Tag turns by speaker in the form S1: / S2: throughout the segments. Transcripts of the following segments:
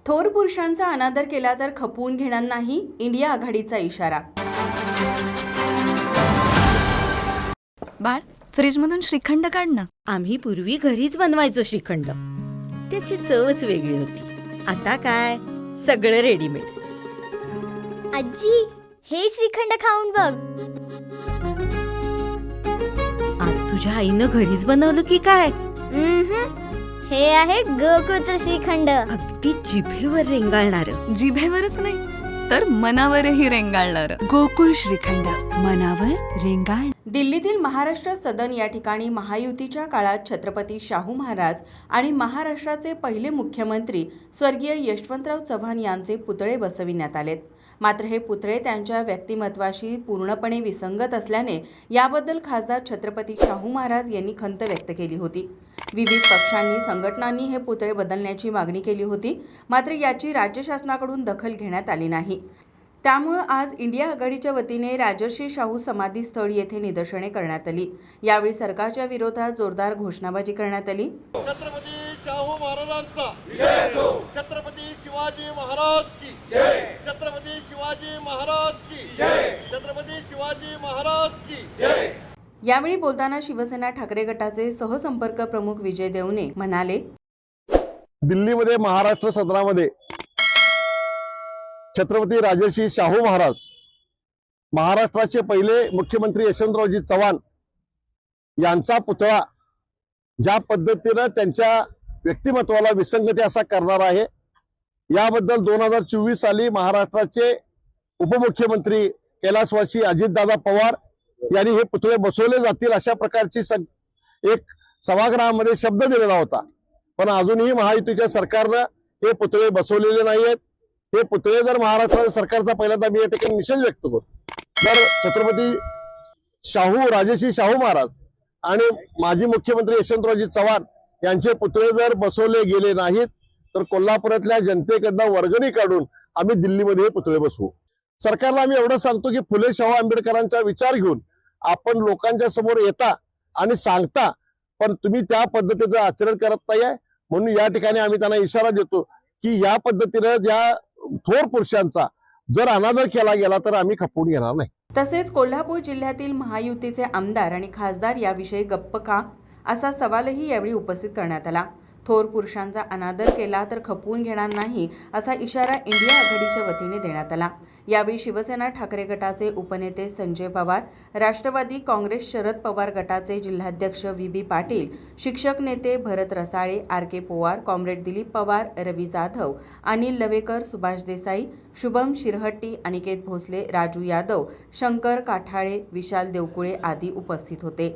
S1: थोर पुरुषांचा अनादर केला तर खपवून घेणार नाही, इंडिया आघाडीचा इशारा.
S2: बाळ, फ्रीजमधून श्रीखंड काढ ना.
S3: आम्ही पूर्वी घरीच बनवायचो श्रीखंड. त्याची चवच वेगळी होती. आता काय सगळं रेडीमेड.
S4: आजी, हे श्रीखंड खाऊन बघ.
S3: आज तुझ्या आईनं घरीच बनवलं की काय?
S4: हे आहे गोकुळचं श्रीखंड.
S3: अगदी जिभेवर रेंगाळणार.
S2: जिभेवरच नाही तर मनावरही रेंगाळणार. गोकुळ श्रीखंड, मनावर रेंगाळ.
S1: दिल्लीतील महाराष्ट्र सदन या ठिकाणी महायुतीच्या काळात छत्रपती शाहू महाराज आणि महाराष्ट्राचे पहिले मुख्यमंत्री स्वर्गीय यशवंतराव चव्हाण यांचे पुतळे बसविण्यात आलेत. मात्र हे पुतळे त्यांच्या व्यक्तिमत्वाशी पूर्णपणे विसंगत असल्याने याबद्दल खासदार छत्रपती शाहू महाराज यांनी खंत व्यक्त केली होती. विविध पक्षांनी संघटनांनी हे पुतळे बदलण्याची मागणी केली होती, मात्र याची राज्य शासनाकडून दखल घेण्यात आली नाही. त्यामुळे आज इंडिया आघाडीच्या वतीने राजर्षी शाहू समाधी स्थळ येथे निदर्शने करण्यात आली. यावेळी सरकारच्या विरोधात जोरदार घोषणाबाजी करण्यात आली.
S5: छत्रपती शाहू महाराजांचा विजय असो. छत्रपती शिवाजी महाराज की जय. छत्रपती शिवाजी महाराज की जय. छत्रपती शिवाजी महाराज की जय.
S1: यावेळी बोलताना शिवसेना ठाकरे गटाचे सहसंपर्क प्रमुख विजय देवणे म्हणाले,
S5: दिल्लीमध्ये महाराष्ट्र सदनामध्ये छत्रपती राजर्षी शाहू महाराज, महाराष्ट्राचे पहिले मुख्यमंत्री यशवंतरावजी चव्हाण यांचा पुतळा ज्या पद्धतीनं त्यांच्या व्यक्तिमत्वाला विसंगती असा करणार आहे, याबद्दल 2024 साली महाराष्ट्राचे उपमुख्यमंत्री कैलासवासी अजितदादा पवार यांनी हे पुतळे बसवले जातील अशा प्रकारची एक सभागृहामध्ये शब्द दिलेला होता. पण अजूनही महायुतीच्या सरकारनं हे पुतळे बसवलेले नाहीयेत. हे पुतळे जर महाराष्ट्र सरकारचा पहिल्यांदा मी या ठिकाणी निषेध व्यक्त करतो, जर छत्रपती राजर्षी शाहू महाराज आणि माजी मुख्यमंत्री यशवंतरावजी चव्हाण यांचे पुतळे जर बसवले गेले नाहीत तर कोल्हापुरातल्या जनतेकडनं वर्गणी काढून आम्ही दिल्लीमध्ये हे पुतळे बसवू. सरकारला आम्ही एवढं सांगतो की फुले शाहू आंबेडकरांचा विचार घेऊन आपण लोकांच्या समोर येता आणि सांगता, पण तुम्ही त्या पद्धतीचं आचरण करत नाहीये. म्हणून या ठिकाणी आम्ही त्यांना इशारा देतो की या पद्धतीनं ज्या थोर पुरुषांचा जर अनादर केला गेला तर आम्ही खपवून घेणार नाही.
S1: तसेच कोल्हापूर जिल्ह्यातील महायुतीचे आमदार आणि खासदार याविषयी गप्प का, असा सवालही यावेळी उपस्थित करण्यात आला. थोर पुरुषांचा अनादर केला तर खपवून घेणार नाही असा इशारा इंडिया आघाडीच्या वतीने देण्यात आला. यावेळी शिवसेना ठाकरे गटाचे उपनेते संजय पवार, राष्ट्रवादी काँग्रेस शरद पवार गटाचे जिल्हाध्यक्ष व्ही पाटील, शिक्षक नेते भरत रसाळे, के पोवार, कॉम्रेड दिलीप पवार, रवी जाधव, अनिल लवेकर, सुभाष देसाई, शुभम शिरहट्टी, अनिकेत भोसले, राजू यादव, शंकर काठाळे, विशाल देवकुळे आदी उपस्थित होते.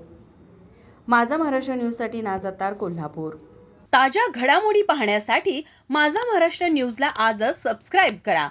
S1: माझा महाराष्ट्र न्यूजसाठी नाजतार, कोल्हापूर. ताज्या घडामोडी पाहण्यासाठी माझा महाराष्ट्र न्यूजला आजच सबस्क्राईब करा.